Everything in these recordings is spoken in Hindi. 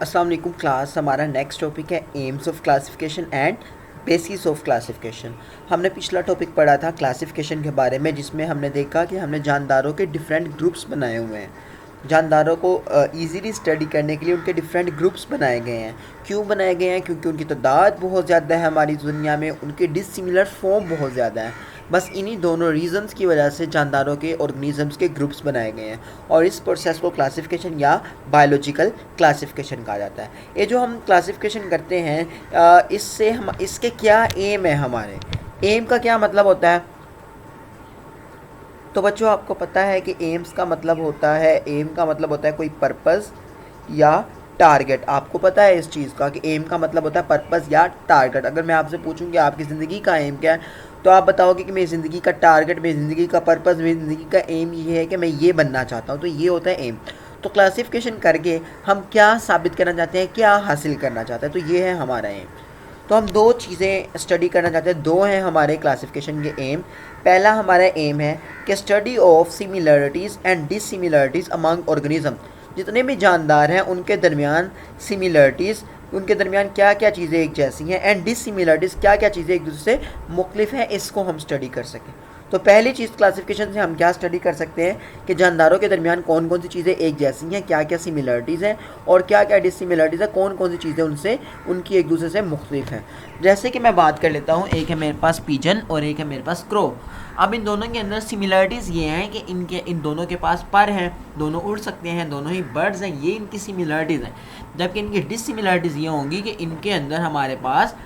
अस्सलाम वालेकुम क्लास। हमारा नेक्स्ट टॉपिक है AIIMS of classification and bases of classification. हमने पिछला टॉपिक पढ़ा था क्लासिफिकेशन के बारे में, जिसमें हमने देखा कि हमने जानदारों के डिफरेंट ग्रुप्स बनाए हुए हैं। जानदारों को इजीली स्टडी करने के लिए उनके डिफरेंट ग्रुप्स बनाए गए हैं। क्यों बनाए गए हैं? क्योंकि उनकी तादाद बहुत ज़्यादा है हमारी दुनिया में, उनके डिसिमिलर फॉर्म बहुत ज़्यादा है। बस इन्हीं दोनों रीज़न्स की वजह से जानदारों के ऑर्गेनिजम्स के ग्रुप्स बनाए गए हैं और इस प्रोसेस को क्लासिफिकेशन या बायोलॉजिकल क्लासिफिकेशन कहा जाता है। ये जो हम क्लासिफिकेशन करते हैं, इससे हम इसके क्या एम है, हमारे एम का क्या मतलब होता है? तो बच्चों, आपको पता है कि एम्स का मतलब होता है, एम का मतलब होता है कोई पर्पस या टारगेट। आपको पता है इस चीज़ का कि एम का मतलब होता है पर्पस या टारगेट। अगर मैं आपसे पूछूं कि आपकी ज़िंदगी का एम क्या है, तो आप बताओगे कि मेरी ज़िंदगी का टारगेट, मेरी ज़िंदगी का पर्पस, मेरी ज़िंदगी का एम ये है कि मैं ये बनना चाहता हूँ। तो ये होता है एम। तो क्लासिफिकेशन करके हम क्या साबित करना चाहते हैं, क्या हासिल करना चाहते हैं, तो ये है हमारा एम। तो हम दो चीज़ें स्टडी करना चाहते हैं, दो हैं हमारे क्लासिफिकेशन के एम। पहला हमारा एम है कि study of similarities and dissimilarities among organism. जितने भी जानदार हैं उनके दरमियान सिमिलरिटीज़, उनके दरमियान क्या क्या चीज़ें एक जैसी हैं, एंड डिसिमिलरिटीज़ क्या क्या चीज़ें एक दूसरे से मुख्तलिफ हैं, इसको हम स्टडी कर सकें। तो पहली चीज़ क्लासिफिकेशन से हम क्या स्टडी कर सकते हैं कि जानदारों के दरमियान कौन कौन सी चीज़ें एक जैसी हैं, क्या क्या सिमिलरिटीज़ हैं और क्या क्या डिसिमिलरिटीज़ हैं, कौन कौन सी चीज़ें उनसे उनकी एक दूसरे से मुख्तलिफ हैं। जैसे कि मैं बात कर लेता हूँ, एक है मेरे पास पिजन और एक है मेरे पास क्रो। अब इन दोनों के अंदर सिमिलरिटीज़ ये हैं कि इन दोनों के पास पर हैं, दोनों उड़ सकते हैं, दोनों ही बर्ड्स हैं, ये इनकी सिमिलरिटीज़ हैं। जबकि इनकी डिसिमिलरिटीज़ ये होंगी कि इनके अंदर हमारे पास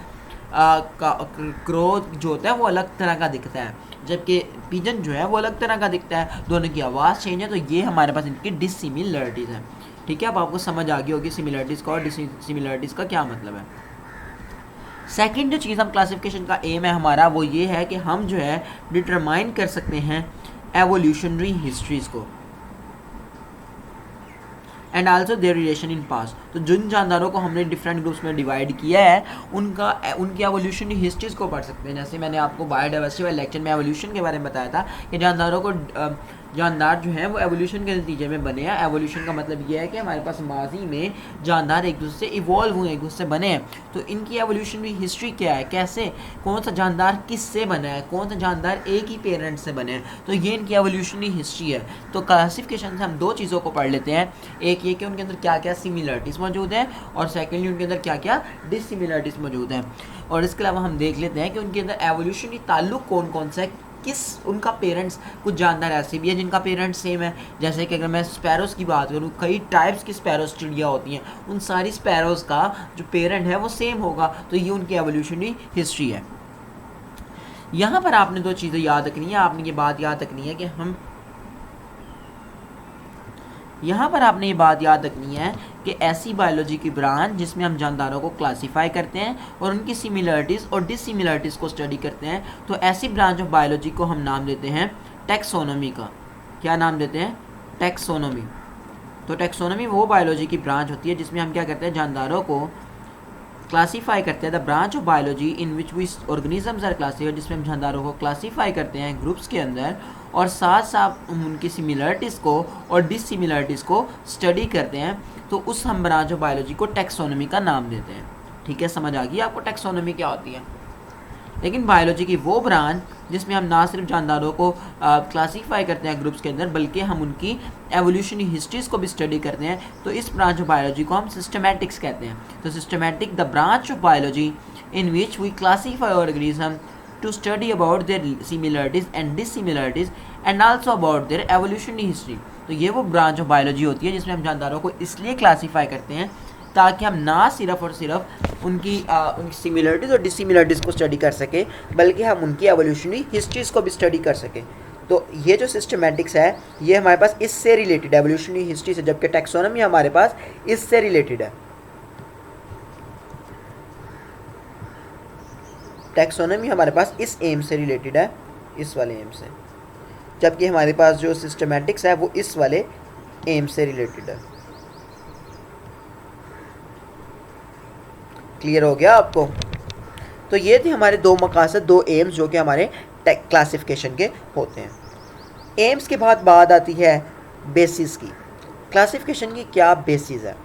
क्रो जो होता है वो अलग तरह का दिखता है, जबकि पिजन जो है वो अलग तरह का दिखता है। दोनों की आवाज़ चेंज है, तो ये हमारे पास इनकी डिसिमिलरिटीज़ हैं। ठीक है, अब आपको समझ आ गई होगी सिमिलरिटीज़ का और डिसिमिलरिटीज़ का क्या मतलब है। सेकंड जो चीज़ हम क्लासिफिकेशन का एम है हमारा, वो ये है कि हम जो है डिटरमाइन कर सकते हैं एवोल्यूशनरी हिस्ट्रीज़ को and also there relation in past. तो जिन जानदारों को हमने डिफरेंट ग्रुप्स में डिवाइड किया है उनकी एवोल्यूशनरी हिस्ट्रीज़ को पढ़ सकते हैं। जैसे मैंने आपको बायोडाइवर्सिटी वाले लेक्चर में एवोल्यूशन के बारे में बताया था कि जानदारों को जानदार जो हैं वो एवोल्यूशन के नतीजे में बने हैं। एवोल्यूशन का मतलब ये है कि हमारे पास माजी में जानदार एक दूसरे से इवॉल्व हुए, एक दूसरे से बने हैं। तो इनकी एवोल्यूशनरी हिस्ट्री क्या है, कैसे कौन सा जानदार किससे बना है, कौन सा जानदार एक ही पेरेंट से बने हैं, तो ये इनकी एवोल्यूशनरी हिस्ट्री है। तो क्लासिफिकेशन से हम दो चीज़ों को पढ़ लेते हैं, एक ये कि उनके अंदर क्या क्या सिमिलरिटीज़ मौजूद हैं और सेकेंडली उनके अंदर क्या क्या डिसिमिलरिटीज़ मौजूद हैं। और इसके अलावा हम देख लेते हैं कि उनके अंदर एवोल्यूशनरी ताल्लुक कौन कौन सा है, किस उनका पेरेंट्स। कुछ जानदार ऐसे भी है जिनका पेरेंट्स सेम है, जैसे कि अगर मैं स्पैरोज़ की बात करूँ, कई टाइप्स की स्पैरोज़ चिड़िया होती हैं, उन सारी स्पैरोज़ का जो पेरेंट है वो सेम होगा। तो ये उनकी एवोल्यूशनरी हिस्ट्री है। यहाँ पर आपने दो चीज़ें याद रखनी है, आपने ये बात याद रखनी है कि हम यहाँ पर आपने ये बात याद रखनी है कि ऐसी बायोलॉजी की ब्रांच जिसमें हम जानदारों को क्लासीफाई करते हैं और उनकी सिमिलरिटीज़ और डिसिमिलरिटीज़ को स्टडी करते हैं, तो ऐसी ब्रांच ऑफ बायोलॉजी को हम नाम देते हैं टैक्सोनॉमी का। क्या नाम देते हैं? टैक्सोनॉमी। तो टैक्सोनॉमी वो बायोलॉजी की ब्रांच होती है जिसमें हम क्या करते हैं, जानदारों को क्लासीफाई करते हैं। The branch of biology in which we organisms are classified, जिसमें हम जानदारों को क्लासीफाई करते हैं ग्रुप्स के अंदर और साथ साथ उनकी सिमिलरिटीज़ को और डिसिमिलरिटीज़ को स्टडी करते हैं, तो उस हम ब्रांच ऑफ बायोलॉजी को टैक्सोनॉमी का नाम देते हैं। ठीक है, समझ आ गई आपको टैक्सोनॉमी क्या होती है। लेकिन बायोलॉजी की वो ब्रांच जिसमें हम ना सिर्फ जानदारों को क्लासीफाई करते हैं ग्रुप्स के अंदर, बल्कि हम उनकी एवोल्यूशनरी हिस्ट्रीज़ को भी स्टडी करते हैं, तो इस ब्रांच ऑफ बायोलॉजी को हम सिस्टमैटिक्स कहते हैं। तो systematic the branch of biology in which we classify organism to study about their similarities and dissimilarities and also about their evolutionary history। तो ये वो ब्रांच ऑफ बायोलॉजी होती है जिसमें हम जानदारों को इसलिए क्लासीफाई करते हैं ताकि हम ना सिर्फ और सिर्फ उनकी सिमिलरिटीज़ और डिसिमिलरिटीज़ को स्टडी कर सकें, बल्कि हम उनकी एवोल्यूशनरी हिस्ट्रीज़ को भी स्टडी कर सकें। तो ये जो सिस्टमैटिक्स है ये हमारे पास इससे रिलेटेड, एवोल्यूशनरी हिस्ट्री से, जबकि टैक्सोनॉमी हमारे पास इससे रिलेटेड है। टैक्सोनॉमी हमारे पास इस एम से रिलेटेड है, इस वाले एम से, जबकि हमारे पास जो सिस्टमैटिक्स है वो इस वाले एम से रिलेटेड है। क्लियर हो गया आपको? तो ये थे हमारे दो मकासद, दो एम्स जो कि हमारे क्लासिफिकेशन के होते हैं। एम्स के बाद बात आती है बेसिस की। क्लासिफिकेशन की क्या बेसिस है?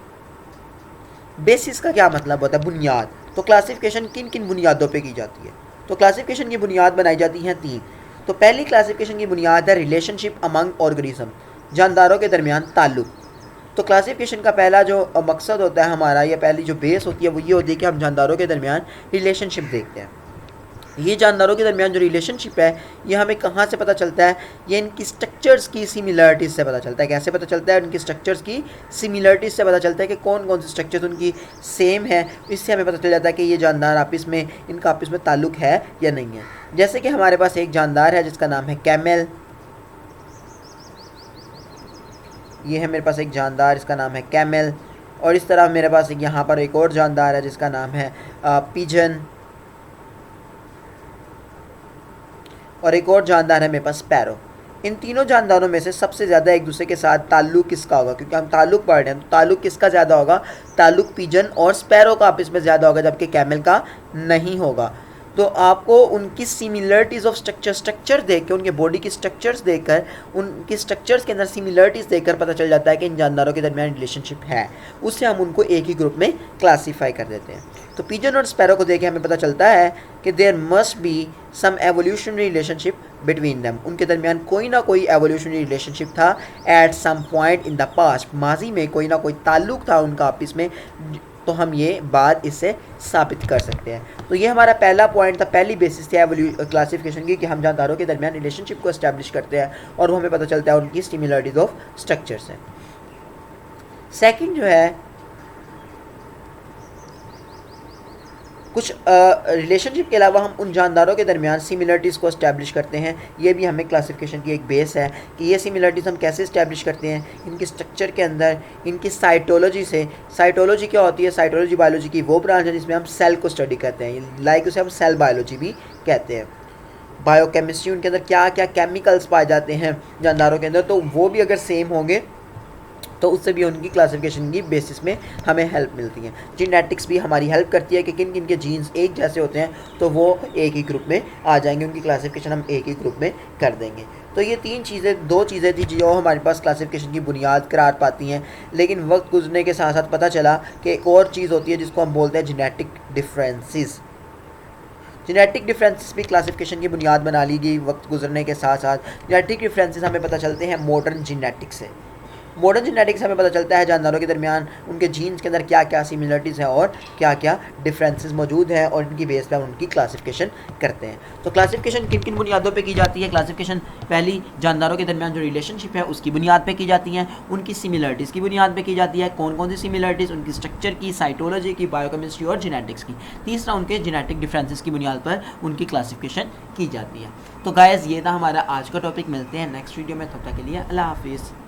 बेसिस का क्या मतलब होता है? बुनियाद। तो क्लासिफिकेशन किन किन बुनियादों पे की जाती है? तो क्लासिफिकेशन की बुनियाद बनाई जाती हैं 3। तो पहली क्लासिफिकेशन की बुनियाद है रिलेशनशिप अमंग ऑर्गेनिज्म, जानदारों के दरमियान ताल्लुक। तो क्लासिफिकेशन का पहला जो मकसद होता है हमारा, या पहली जो बेस होती है वो ये होती है कि हम जानदारों के दरमियान रिलेशनशिप देखते हैं। ये जानदारों के दरमियान जो रिलेशनशिप है ये हमें कहाँ से पता चलता है? ये इनकी स्ट्रक्चर्स की सिमिलरिटीज़ से पता चलता है। कैसे पता चलता है? उनकी स्ट्रक्चर्स की सिमिलरिटीज़ से पता चलता है कि कौन कौन सी स्ट्रक्चर्स उनकी सेम है। इससे हमें पता चल जाता है कि ये जानदार आपस में, इनका आपस में ताल्लुक है या नहीं है। जैसे कि हमारे पास एक जानदार है जिसका नाम है कैमल। ये है मेरे पास एक जानदार, इसका नाम है कैमल। और इस तरह मेरे पास यहाँ पर एक और जानदार है जिसका नाम है पिजन। और एक और जानदार है मेरे पास स्पैरो। इन तीनों जानदारों में से सबसे ज़्यादा एक दूसरे के साथ ताल्लुक किसका होगा? क्योंकि हम ताल्लुक पढ़ रहे हैं, तो ताल्लुक किसका ज़्यादा होगा? ताल्लुक पिजन और स्पैरो का आपस में ज़्यादा होगा, जबकि कैमल का नहीं होगा। तो आपको उनकी सिमिलरिटीज़ ऑफ स्ट्रक्चर देख के, उनके बॉडी की स्ट्रक्चर्स देखकर, उनकी स्ट्रक्चर्स के अंदर सिमिलरिटीज़ देखकर पता चल जाता है कि इन जानदारों के दरमियान रिलेशनशिप है। उससे हम उनको एक ही ग्रुप में क्लासीफाई कर देते हैं। तो पिजन और स्पैरो को देख के हमें पता चलता है कि there must be some evolutionary relationship between them. उनके दरमियान कोई ना कोई एवोल्यूशनरी रिलेशनशिप था at some point in the past. माजी में कोई ना कोई ताल्लुक था उनका आपस में। तो हम ये बात इससे साबित कर सकते हैं। तो ये हमारा पहला पॉइंट था, पहली बेसिस थी क्लासिफिकेशन की, कि हम जानदारों के दरमियान रिलेशनशिप को एस्टैब्लिश करते हैं और वो हमें पता चलता है उनकी सिमिलरिटीज ऑफ स्ट्रक्चर्स हैं। सेकंड जो है, कुछ रिलेशनशिप के अलावा हम उन जानदारों के दरमियान सिमिलरिटीज़ को इस्टेब्लिश करते हैं। ये भी हमें क्लासिफिकेशन की एक बेस है कि ये सिमिलरिटीज़ हम कैसे इस्टेब्लिश करते हैं? इनके स्ट्रक्चर के अंदर, इनकी साइटोलॉजी से। साइटोलॉजी क्या होती है? साइटोलॉजी बायोलॉजी की वो ब्रांच है जिसमें हम सेल को स्टडी करते हैं, लाइक उसे हम सेल बायोलॉजी भी कहते हैं। बायोकेमिस्ट्री, उनके अंदर क्या क्या केमिकल्स पाए जाते हैं जानदारों के अंदर, तो वो भी अगर सेम होंगे तो उससे भी उनकी क्लासिफिकेशन की बेसिस में हमें हेल्प मिलती है। जीनेटिक्स भी हमारी हेल्प करती है कि किन किन के जीन्स एक जैसे होते हैं तो वो एक ही ग्रुप में आ जाएंगे, उनकी क्लासिफिकेशन हम एक ही ग्रुप में कर देंगे। तो ये दो चीज़ें थी जो हमारे पास क्लासिफिकेशन की बुनियाद करार पाती हैं। लेकिन वक्त गुजरने के साथ साथ पता चला कि एक और चीज़ होती है जिसको हम बोलते हैं जेनेटिक डिफरेंसेस। जेनेटिक डिफरेंसेस भी क्लासिफिकेशन की बुनियाद बना ली गई वक्त गुजरने के साथ साथ। जेनेटिक डिफरेंसेस हमें पता चलते हैं मॉडर्न जेनेटिक्स से। मॉडर्न जेनेटिक्स हमें पता चलता है जानदारों के दरमियान उनके जीन्स के अंदर क्या क्या सिमिलरिटीज़ हैं और क्या क्या डिफरेंसेस मौजूद हैं, और इनकी बेस पर हम उनकी क्लासिफिकेशन करते हैं। तो क्लासिफिकेशन किन किन बुनियादों पे की जाती है? क्लासिफिकेशन पहली जानदारों के दरमियान जो रिलेशनशिप है उसकी बुनियाद पे की जाती है, उनकी सिमिलरिटीज़ की बुनियाद पे की जाती है। कौन कौन सी सिमिलरिटीज़? उनकी स्ट्रक्चर की, साइटोलॉजी की, बायोकेमिस्ट्री और जेनेटिक्स की। तीसरा, उनके जेनेटिक डिफरेंसेस की बुनियाद पर उनकी क्लासिफिकेशन की जाती है। तो गाइस, ये था हमारा आज का टॉपिक। मिलते हैं नेक्स्ट वीडियो में, तब तक के लिए अल्लाह हाफिज़।